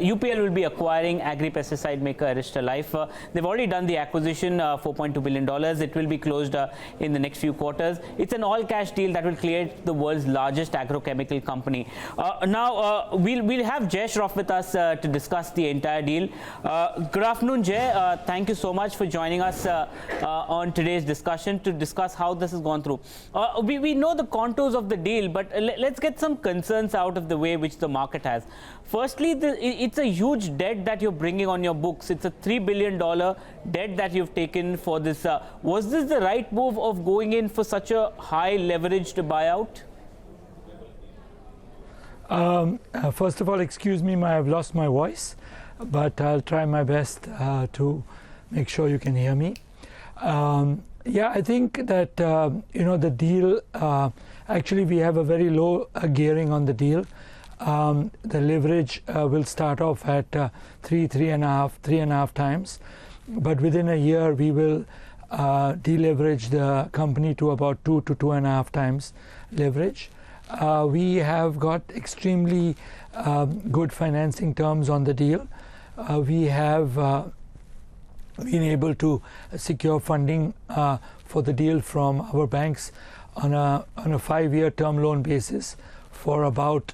UPL will be acquiring agri-pesticide maker Arysta Life. They've already done the acquisition, $4.2 billion. It will be closed in the next few quarters. It's an all-cash deal that will create the world's largest agrochemical company. Now, we'll have Jay Shroff with us to discuss the entire deal. Good afternoon, Jay. Thank you so much for joining us on today's discussion to discuss how this has gone through. We know the contours of the deal, but let's get some concerns out of the way which the market has. Firstly, it's a huge debt that you're bringing on your books. It's a $3 billion debt that you've taken for this. Was this the right move of going in for such a high leveraged buyout? First of all, excuse me, I've lost my voice, but I'll try my best to make sure you can hear me. Yeah, I think that, the deal, actually we have a very low gearing on the deal. The leverage will start off at 3.5 times, but within a year we will deleverage the company to about 2 to 2.5 times leverage. We have got extremely good financing terms on the deal. We have been able to secure funding for the deal from our banks on a 5-year term loan basis for about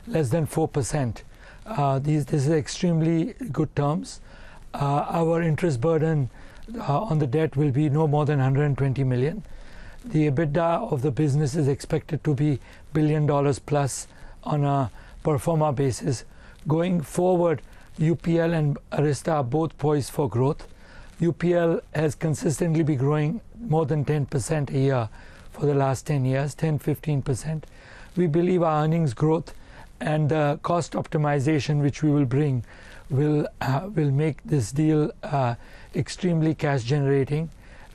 less than 4%. This is extremely good terms. Our interest burden on the debt will be no more than $120 million. The EBITDA of the business is expected to be $1 billion plus on a pro forma basis. Going forward, UPL and Arysta are both poised for growth. UPL has consistently been growing more than 10% a year for the last 10 years, 10-15%. We believe our earnings growth and the cost optimization which we will bring will make this deal extremely cash generating,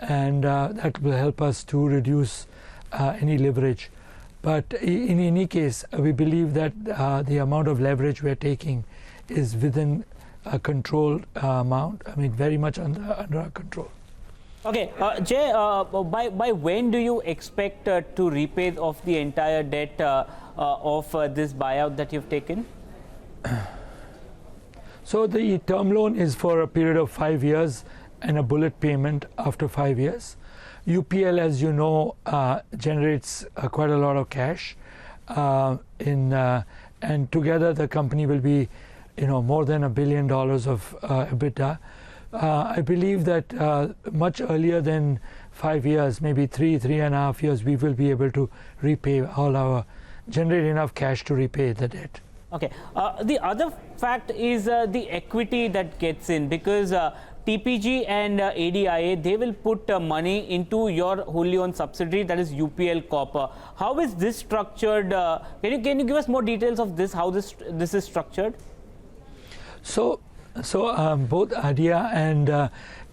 and that will help us to reduce any leverage. But in any case, we believe that the amount of leverage we're taking is within a controlled amount. I mean, very much under our control. Okay, Jay, by when do you expect to repay off the entire debt of this buyout that you've taken? So the term loan is for a period of 5 years and a bullet payment after 5 years. UPL, as you know, generates quite a lot of cash, and together the company will be, more than $1 billion of EBITDA. I believe that much earlier than 5 years, maybe 3.5 years, we will be able to repay generate enough cash to repay the debt. Okay. The other fact is the equity that gets in, because TPG and AGIA, they will put money into your wholly owned subsidiary, that is UPL Corp. How is this structured? Can you give us more details of this? How this is structured? So both AGIA and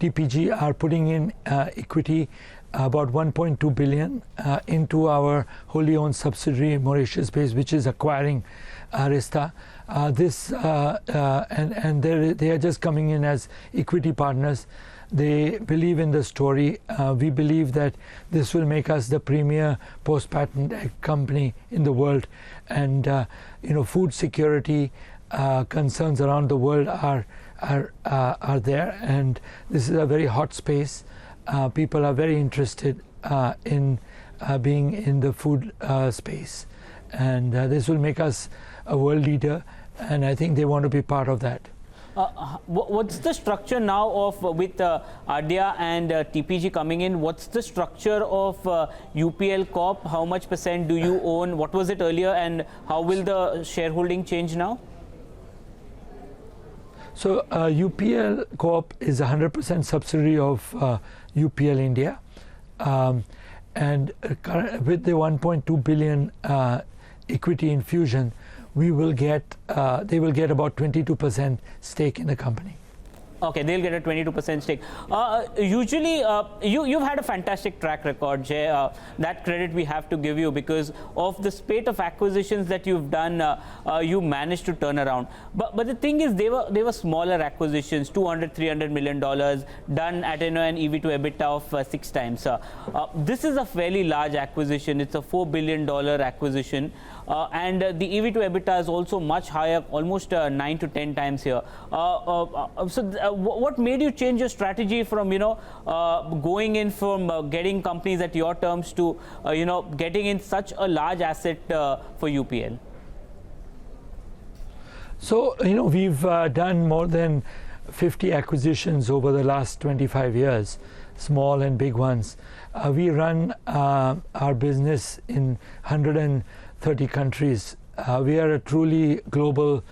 TPG are putting in equity, about $1.2 billion into our wholly owned subsidiary Mauritius based, which is acquiring Arysta. They are just coming in as equity partners. They believe in the story. We believe that this will make us the premier post-patent company in the world, and food security concerns around the world are there, and this is a very hot space. People are very interested in being in the food space, and this will make us a world leader, and I think they want to be part of that. What's the structure now of with AGIA and TPG coming in? What's the structure of UPL Corp? How much percent do you own? What was it earlier, and how will the shareholding change now? So UPL Corp is a 100% subsidiary of UPL India, and with the 1.2 billion equity infusion, they will get about 22% stake in the company. Okay, they'll get a 22% stake. Usually, you've had a fantastic track record, Jay. That credit we have to give you, because of the spate of acquisitions that you've done, you managed to turn around. But the thing is, they were smaller acquisitions, $200-300 million, done at an EV to EBITDA of 6 times. This is a fairly large acquisition. It's a $4 billion acquisition. and the EV to EBITDA is also much higher, almost 9 to 10 times here. What made you change your strategy from going in from getting companies at your terms to getting in such a large asset for UPL? So we've done more than 50 acquisitions over the last 25 years, small and big ones. We run our business in 130 countries. We are a truly global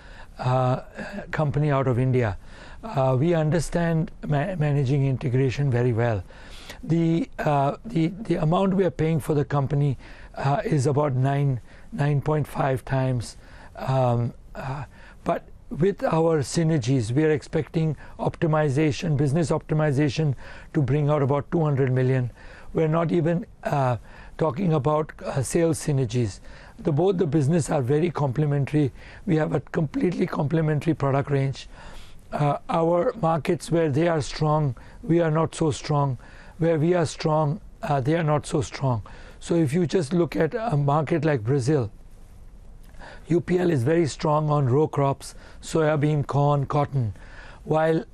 company out of India. We understand managing integration very well. The amount we are paying for the company is about 9.5 times. But with our synergies, we are expecting optimization, business optimization, to bring out about 200 million. We're not even talking about sales synergies. Both the business are very complementary. We have a completely complementary product range. Our markets where they are strong, we are not so strong. Where we are strong, they are not so strong. So if you just look at a market like Brazil, UPL is very strong on row crops, soybean, corn, cotton, while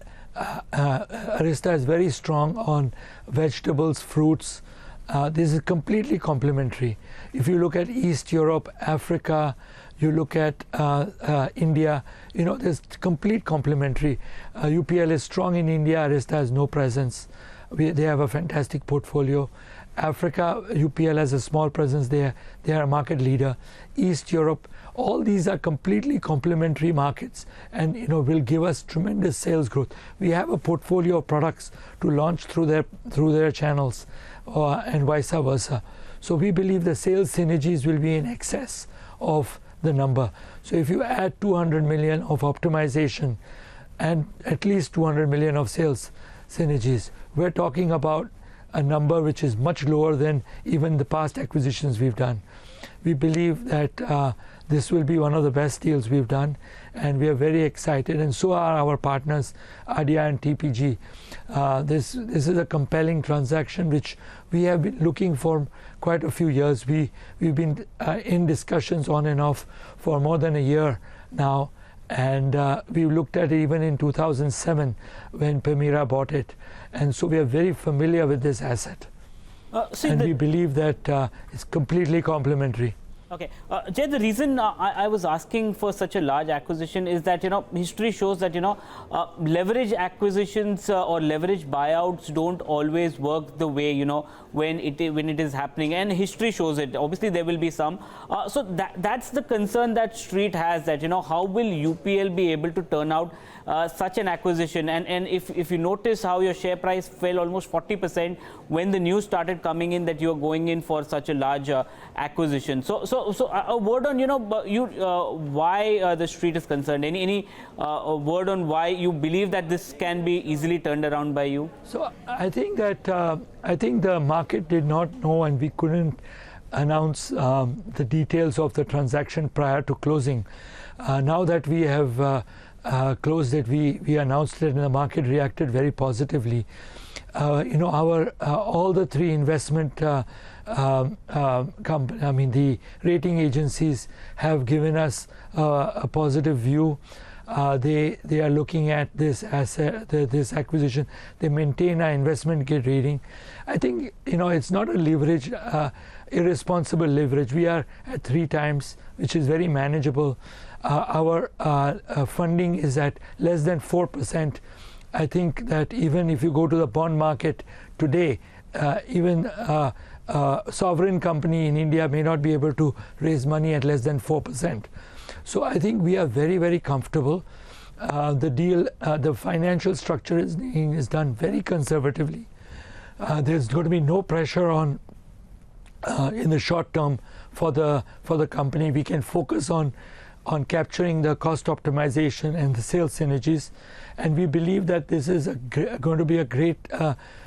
Arysta is very strong on vegetables, fruits. This is completely complementary. If you look at East Europe, Africa, you look at India, there's complete complementary. UPL is strong in India, Arysta has no presence. They have a fantastic portfolio. Africa, UPL has a small presence there. They are a market leader. East Europe, all these are completely complementary markets, and will give us tremendous sales growth. We have a portfolio of products to launch through their channels, and vice versa. So we believe the sales synergies will be in excess of the number. So if you add 200 million of optimization and at least 200 million of sales synergies, we're talking about a number which is much lower than even the past acquisitions we've done. We believe that this will be one of the best deals we've done, and we are very excited, and so are our partners AGIA and TPG. This is a compelling transaction which we have been looking for quite a few years. We've been in discussions on and off for more than a year now, and we looked at it even in 2007 when Permira bought it, and so we are very familiar with this asset. And we believe that it's completely complementary. Okay, Jay, the reason I was asking for such a large acquisition is that history shows that leverage acquisitions or leverage buyouts don't always work the way when it is happening, and history shows it. Obviously, there will be some. So that's the concern that Street has, that how will UPL be able to turn out such an acquisition? And if you notice how your share price fell almost 40% when the news started coming in that you are going in for such a large acquisition. So a word on why the Street is concerned. Any word on why you believe that this can be easily turned around by you? So I think that the market did not know, and we couldn't announce the details of the transaction prior to closing. Now that we have closed it, we announced it, and the market reacted very positively. All the three investment the rating agencies have given us a positive view. They are looking at this asset, this acquisition. They maintain our investment grade rating. I think it's not a leverage, irresponsible leverage. We are at 3 times, which is very manageable. Our funding is at less than 4%. I think that even if you go to the bond market today, even a sovereign company in India may not be able to raise money at less than 4%. So I think we are very, very comfortable. The deal, the financial structure is done very conservatively. There's going to be no pressure on in the short term for the company. We can focus on capturing the cost optimization and the sales synergies, and we believe that this is going to be a great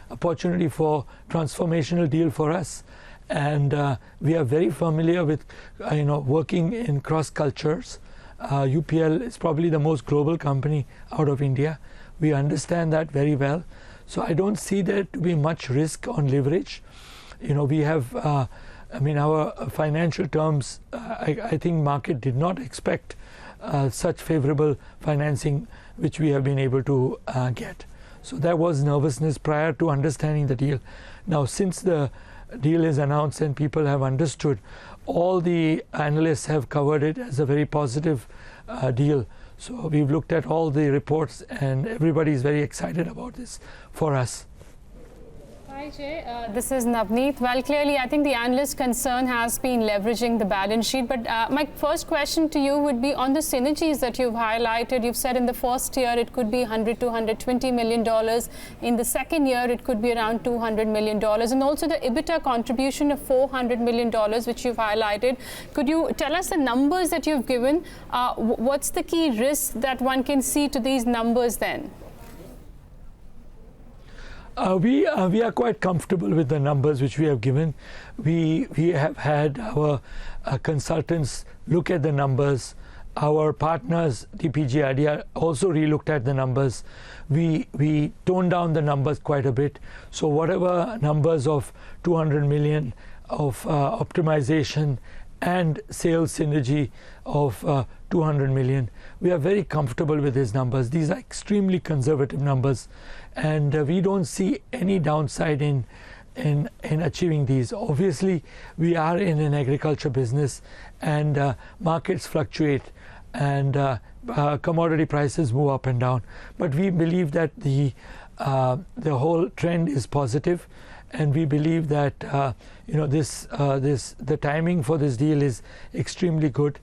opportunity for transformational deal for us. And we are very familiar with working in cross cultures. UPL is probably the most global company out of India. We understand that very well. So I don't see there to be much risk on leverage. We have I mean, our financial terms, I think market did not expect such favorable financing which we have been able to get. So there was nervousness prior to understanding the deal. Now, since the deal is announced and people have understood, all the analysts have covered it as a very positive deal. So we've looked at all the reports and everybody is very excited about this for us. Hi Jay, this is Navneet. Well, clearly I think the analyst concern has been leveraging the balance sheet, but my first question to you would be on the synergies that you've highlighted. You've said in the first year it could be $100 to $120 million. In the second year it could be around $200 million, and also the EBITDA contribution of $400 million which you've highlighted. Could you tell us the numbers that you've given? What's the key risk that one can see to these numbers then? We are quite comfortable with the numbers which we have given. We have had our consultants look at the numbers. Our partners, TPG and AGIA, also re-looked at the numbers. We toned down the numbers quite a bit. So whatever numbers of 200 million of optimization and sales synergy of 200 million, we are very comfortable with these numbers. These are extremely conservative numbers, and we don't see any downside in achieving these. Obviously, we are in an agriculture business, and markets fluctuate, and commodity prices move up and down. But we believe that the whole trend is positive, and we believe that the timing for this deal is extremely good.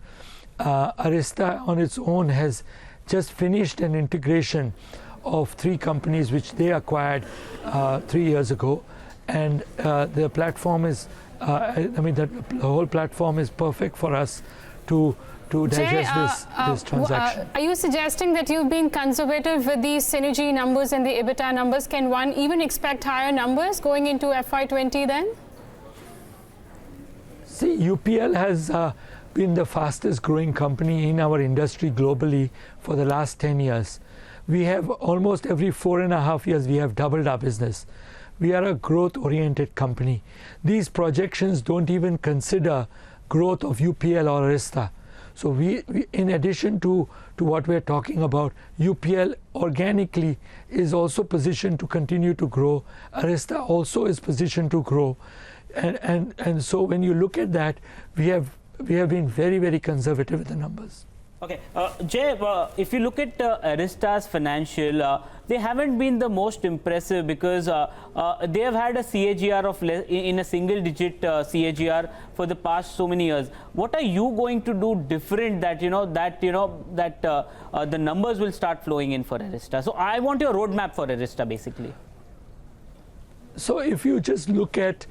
Arysta on its own has just finished an integration of 3 companies which they acquired 3 years ago, and the platform is the whole platform is perfect for us to digest this transaction. Are you suggesting that you've been conservative with these synergy numbers and the EBITDA numbers? Can one even expect higher numbers going into FY20 then? See, UPL has been the fastest growing company in our industry globally for the last 10 years. We have almost every 4.5 years we have doubled our business. We are a growth oriented company. These projections don't even consider growth of UPL or Arysta. So we in addition to what we're talking about, UPL organically is also positioned to continue to grow. Arysta also is positioned to grow. And so when you look at that, we have been very, very conservative with the numbers. Okay, Jay, if you look at Arysta's financial, they haven't been the most impressive because they have had a CAGR of in a single-digit CAGR for the past so many years. What are you going to do different that the numbers will start flowing in for Arysta? So I want your roadmap for Arysta, basically. So if you just look at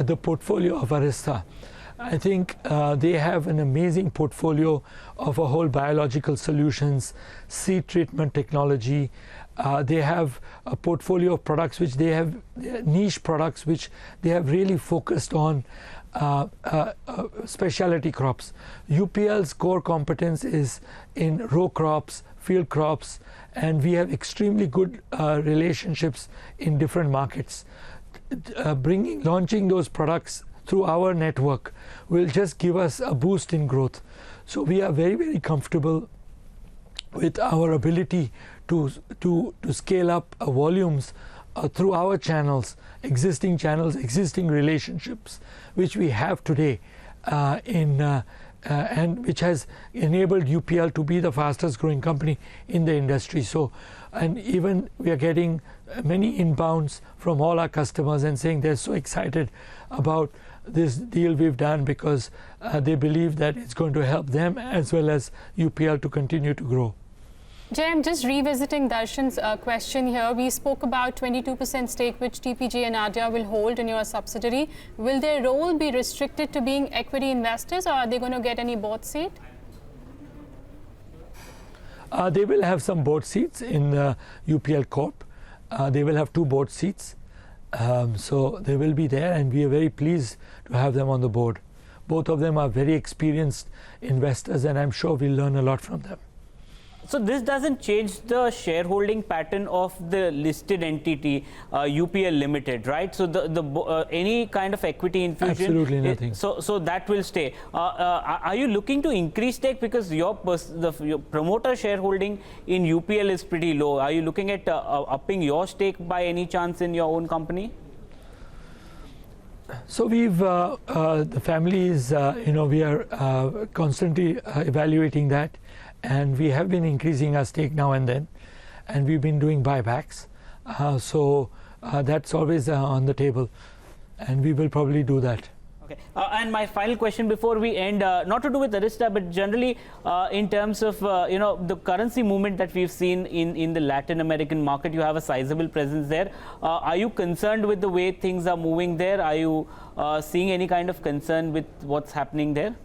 the portfolio of Arysta, I think they have an amazing portfolio of a whole biological solutions, seed treatment technology. They have a portfolio of products which they have niche products which they have really focused on specialty crops. UPL's core competence is in row crops, field crops, and we have extremely good relationships in different markets. Launching those products through our network will just give us a boost in growth. So we are very, very comfortable with our ability to scale up volumes through our channels, existing relationships, which we have today, and which has enabled UPL to be the fastest growing company in the industry. So, and even we are getting many inbounds from all our customers and saying they're so excited about this deal we've done because they believe that it's going to help them as well as UPL to continue to grow. Jay, I'm just revisiting Darshan's question here. We spoke about 22% stake which TPG and AGIA will hold in your subsidiary. Will their role be restricted to being equity investors, or are they going to get any board seat? They will have some board seats in UPL Corp. They will have 2 board seats. So they will be there, and we are very pleased to have them on the board. Both of them are very experienced investors, and I'm sure we'll learn a lot from them. So this doesn't change the shareholding pattern of the listed entity, UPL Limited, right? So any kind of equity infusion, absolutely nothing. So that will stay. Are you looking to increase stake, because your promoter shareholding in UPL is pretty low? Are you looking at upping your stake by any chance in your own company? So we've the family is we are constantly evaluating that. And we have been increasing our stake now and then, and we've been doing buybacks. So that's always on the table, and we will probably do that. Okay. And my final question before we end, not to do with Arysta, but generally in terms of the currency movement that we've seen in the Latin American market. You have a sizable presence there. Are you concerned with the way things are moving there? Are you seeing any kind of concern with what's happening there?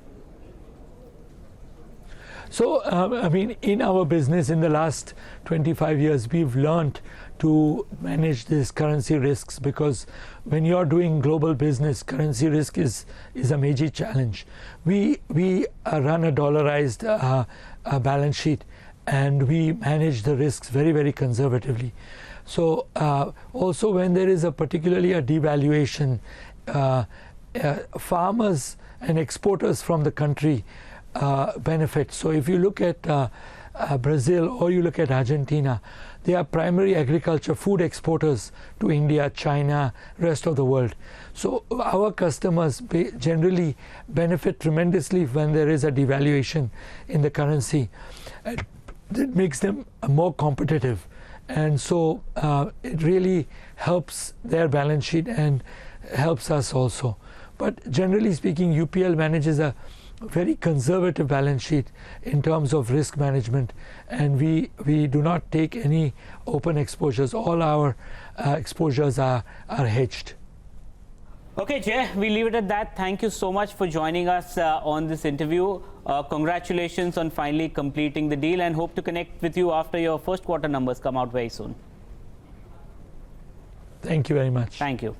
So, I mean, in our business in the last 25 years, we've learned to manage these currency risks, because when you're doing global business, currency risk is a major challenge. We run a dollarized balance sheet, and we manage the risks very, very conservatively. So also when there is particularly a devaluation, farmers and exporters from the country benefit. So if you look at Brazil or you look at Argentina, they are primary agriculture food exporters to India, China, rest of the world. So our customers generally benefit tremendously when there is a devaluation in the currency. It makes them more competitive, and so it really helps their balance sheet and helps us also. But generally speaking, UPL manages a very conservative balance sheet in terms of risk management, and we do not take any open exposures. All our exposures are hedged. Okay, Jay, we leave it at that. Thank you so much for joining us on this interview. Congratulations on finally completing the deal, and hope to connect with you after your first quarter numbers come out very soon. Thank you very much. Thank you.